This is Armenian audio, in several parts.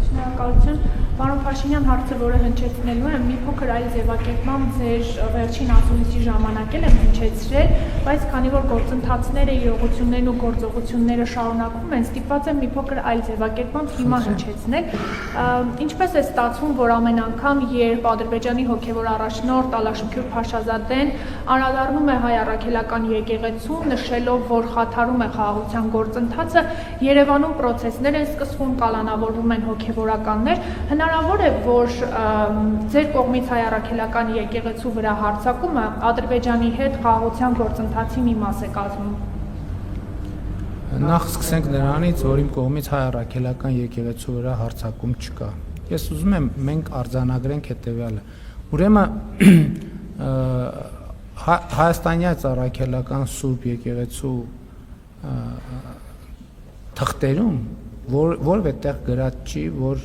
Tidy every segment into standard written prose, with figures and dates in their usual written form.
Շնորհակալություն, պարոն Փաշինյան, հարցը, որը հնչեցնելու եմ, մի փոքր այլ ձևակերպմամբ ձեր վերջին ասուլիսի ժամանակ եմ հնչեցրել, բայց քանի որ գործընթացները, իրողություններն ու գործողությունները շարունակվում են, ստիպված եմ մի փոքր այլ ձևակերպմամբ հիմա հնչեցնել։ Ինչպես է ստացվում, որ ամեն անգամ, երբ Ադրբեջանի հոգևոր առաջնորդ Ալաշուքյուր Փաշազադեն անդրադառնում է հայ առաքելական եկեղեցուն, նշելով, որ խաթարում է խաղաղության գործընթացը, Երևանում պրոցեսներ են սկսվում, կալանավորվում են հոգևորականներ, հնարավոր է, որ ձեր կողմից հայ առաքելական եկեղեցու վրա հարձակումը Ադրբեջանի հետ խաղաղության գործընթացի մի մաս է կազմում։ Նախ սկսենք նրանից, որ իմ կողմից հայ առաքելական եկեղեցու վրա հարձակում չկա։ Ես ուզում եմ մենք արձանագրենք հետևյալը։ Ուրեմն Հայաստանյաց առաքելական Սուրբ եկեղեցու թղթերում որևէ տեղ գրած չի, որ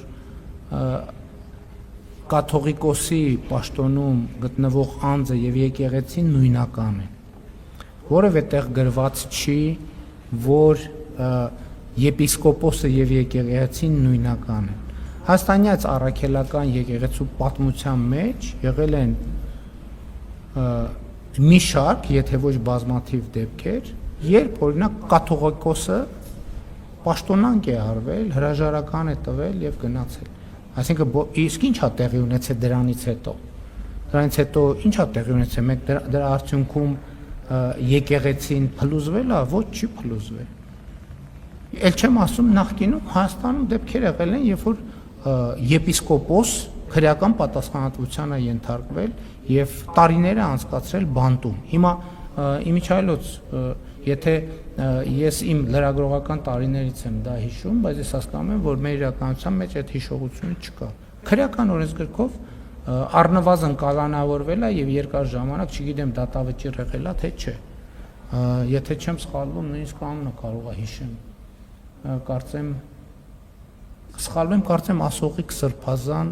կաթողիկոսի պաշտոնում գտնվող անձը եւ եկեղեցին նույնական են։ Որևէ տեղ գրված չի, որ եպիսկոպոսը եւ եկեղեցին նույնական են։ Հայաստանյաց առաքելական եկեղեցու պատմության մեջ եղել են մի շարք, եթե ոչ բազմաթիվ դեպքեր, երբ օրինակ կաթողիկոսը պաշտոնանկ է արվել, հրաժարական է տվել եւ գնացել։ Այսինքն իսկ ինչ է տեղի ունեցել դրանից հետո։ Դրանից հետո ինչ է տեղի ունեցել, մենք դրա արդյունքում եկեղեցին փլուզվել է, ոչ չի փլուզվել։ Էլ չեմ ասում նախկինում Հայաստանում դեպքեր եղել են, երբ որ եպիսկոպոս քրեական պատասխանատվության է ենթարկվել եւ տարիներ է անցկացրել բանտում։ Հիմա իմիջայլոց եթե ես իմ լրագրողական տարիներից եմ դա հիշում, բայց ես հասկանում եմ, որ մեր իրականության մեջ այդ հիշողությունը չկա։ Քրեական օրենսգրքով առնվազն կալանավորվել է եւ երկար ժամանակ, չգիտեմ, դատավճիռ եղել է թե չէ։ Եթե չեմ սխալվում, նույնիսկ անունը կարող է հիշեմ։ Կարծեմ սխալվում եմ, կարծեմ Ասողիկ Սրբազան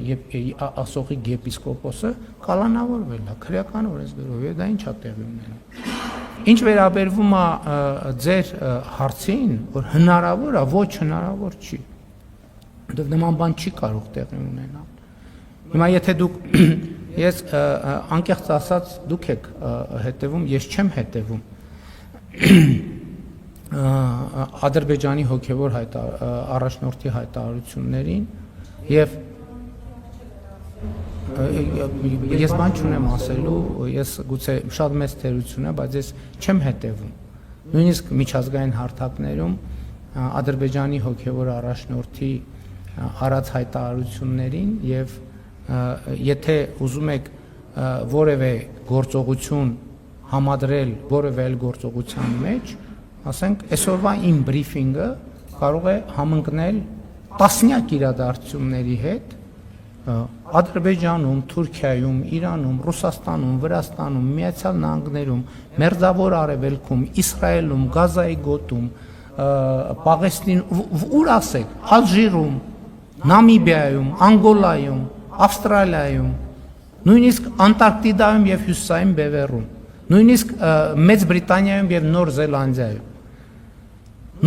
եւ Ասողիկ եպիսկոպոսը կալանավորվել է քրեական օրենսգրքով, եւ դա ինչ է տեղի ունենում։ Ինչ վերաբերվում է ձեր հարցին, որ հնարավոր է, ոչ հնարավոր չի։ Որտեղ նման բան չի կարող տեղի ունենալ։ Հիմա եթե դուք ես անկեղծ ասած դուք եք հետևում, ես չեմ հետևում Ադրբեջանի հոգևոր առաջնորդի հայտարարություններին եւ ես բան չունեմ ասելու, ես գուցե շատ մեծ թերություն է, բայց ես չեմ հետևում։ Նույնիսկ միջազգային հարթակներում Ադրբեջանի հոգևոր առաջնորդի արած հայտարարություններին եւ եթե ուզում եք որևէ գործողություն համադրել որևէ այլ գործողության մեջ, ասենք այսօրվա իմ բրիֆինգը կարող է համընկնել տասնյակ իրադարձությունների հետ Ադրբեջանում, Թուրքիայում, Իրանում, Ռուսաստանում, Վրաստանում, Միացյալ Նահանգներում, Մերձավոր Արևելքում, Իսրայելում, Գազայի գոտում, Պաղեստին, ուր ասեք, Ալժիրում, Նամիբիայում, Անգոլայում, Ավստրալիայում, նույնիսկ Անտարկտիդայում եւ Հյուսիսային Բևեռում, նույնիսկ Մեծ Բրիտանիայում եւ Նոր Զելանդիայում,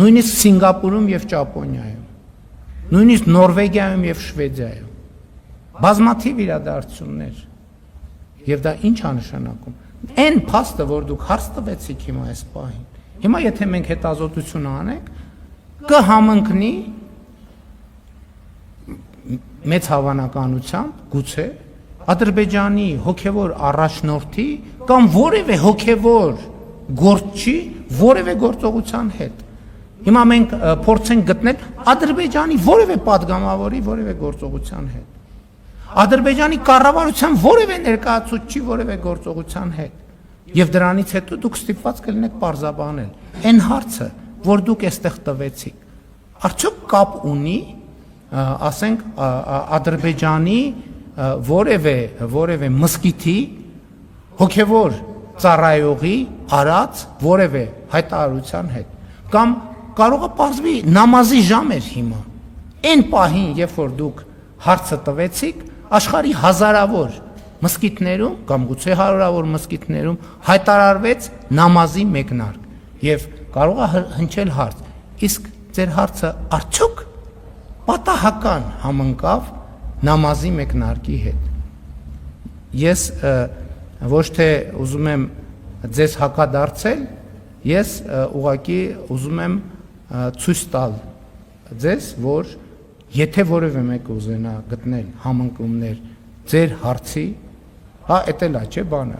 նույնիսկ Սինգապուրում եւ Ճապոնիայում, նույնիսկ Նորվեգիայում եւ Շվեդիայում, բազմաթիվ իրադարձություններ, եւ դա ինչ է նշանակում։ Այն փաստը, որ դուք հարց տվեցիք հիմա այս պահին, հիմա եթե մենք հետազոտություն անենք, կհամընկնի մեծ հավանականությամբ գուցե Ադրբեջանի հոգևոր առաջնորդի կամ որևէ հոգևոր գործչի որևէ գործողության հետ։ Հիմա մենք փորձենք գտնել Ադրբեջանի որևէ падգամավորի որևէ գործողության հետ։ Ադրբեջանի կառավարության որևէ ներկայացուցչի որևէ գործողության հետ։ Եվ դրանից հետո դուք ստիպված կլինեք պարզաբանել։ Այն հարցը, որ դուք այստեղ տվեցիք, արդյոք կապ ունի, ասենք, Ադրբեջանի որևէ մզկիթի հոգևոր ծառայողի արած որևէ հայտարարության հետ, կամ կարող է պարզվի նամազի ժամ էր հիմա։ Այն պահին, երբ որ դուք հարցը տվեցիք, աշխարհի հազարավոր մզկիթներում կամ գուցե հարյուրավոր մզկիթներում հայտարարվեց նամազի մեկնարկ եւ կարող է հնչել հարց. իսկ ձեր հարցը արդյոք պատահական համընկավ նամազի մեկնարկի հետ։ Ես ոչ թե ուզում եմ ձեզ հակադարձել, ես ուղղակի ուզում եմ ցույց տալ ձեզ, որ եթե որևէ մեկը ուզենա գտնել համընկումներ ձեր հարցի, հա, էդ էլ է, չէ, բան,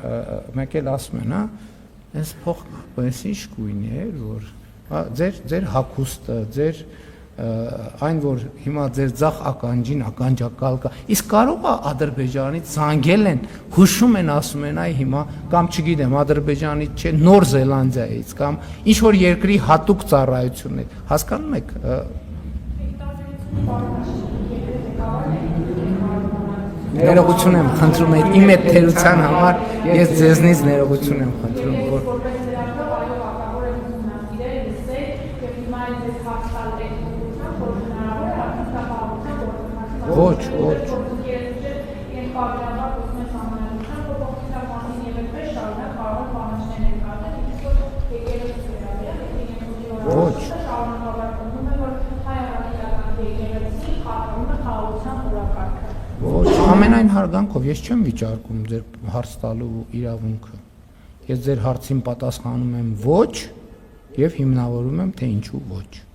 մեկ էլ ասում են, հա, այս փող պես ինչ գույն է, որ հա, ձեր հագուստը, ձեր այն որ հիմա ձեր ցախ ականջին ականջակալ կա, իսկ կարող է Ադրբեջանից զանգել են, հուշում են, ասում են, այ հիմա կամ չգիտեմ, Ադրբեջանից չէ, Նոր Զելանդիայից կամ ինչ որ երկրի հատուկ ծառայություն է, հասկանում եք։ Ներողություն եմ խնդրում, իմ այդ թերության համար ես ձեզնից ներողություն եմ խնդրում, որ ոչ, ամենայն հարգանքով ես չեմ վիճարկում ձեր հարց տալու իրավունքը։ Ես ձեր հարցին պատասխանում եմ ոչ եւ հիմնավորում եմ թե ինչու ոչ։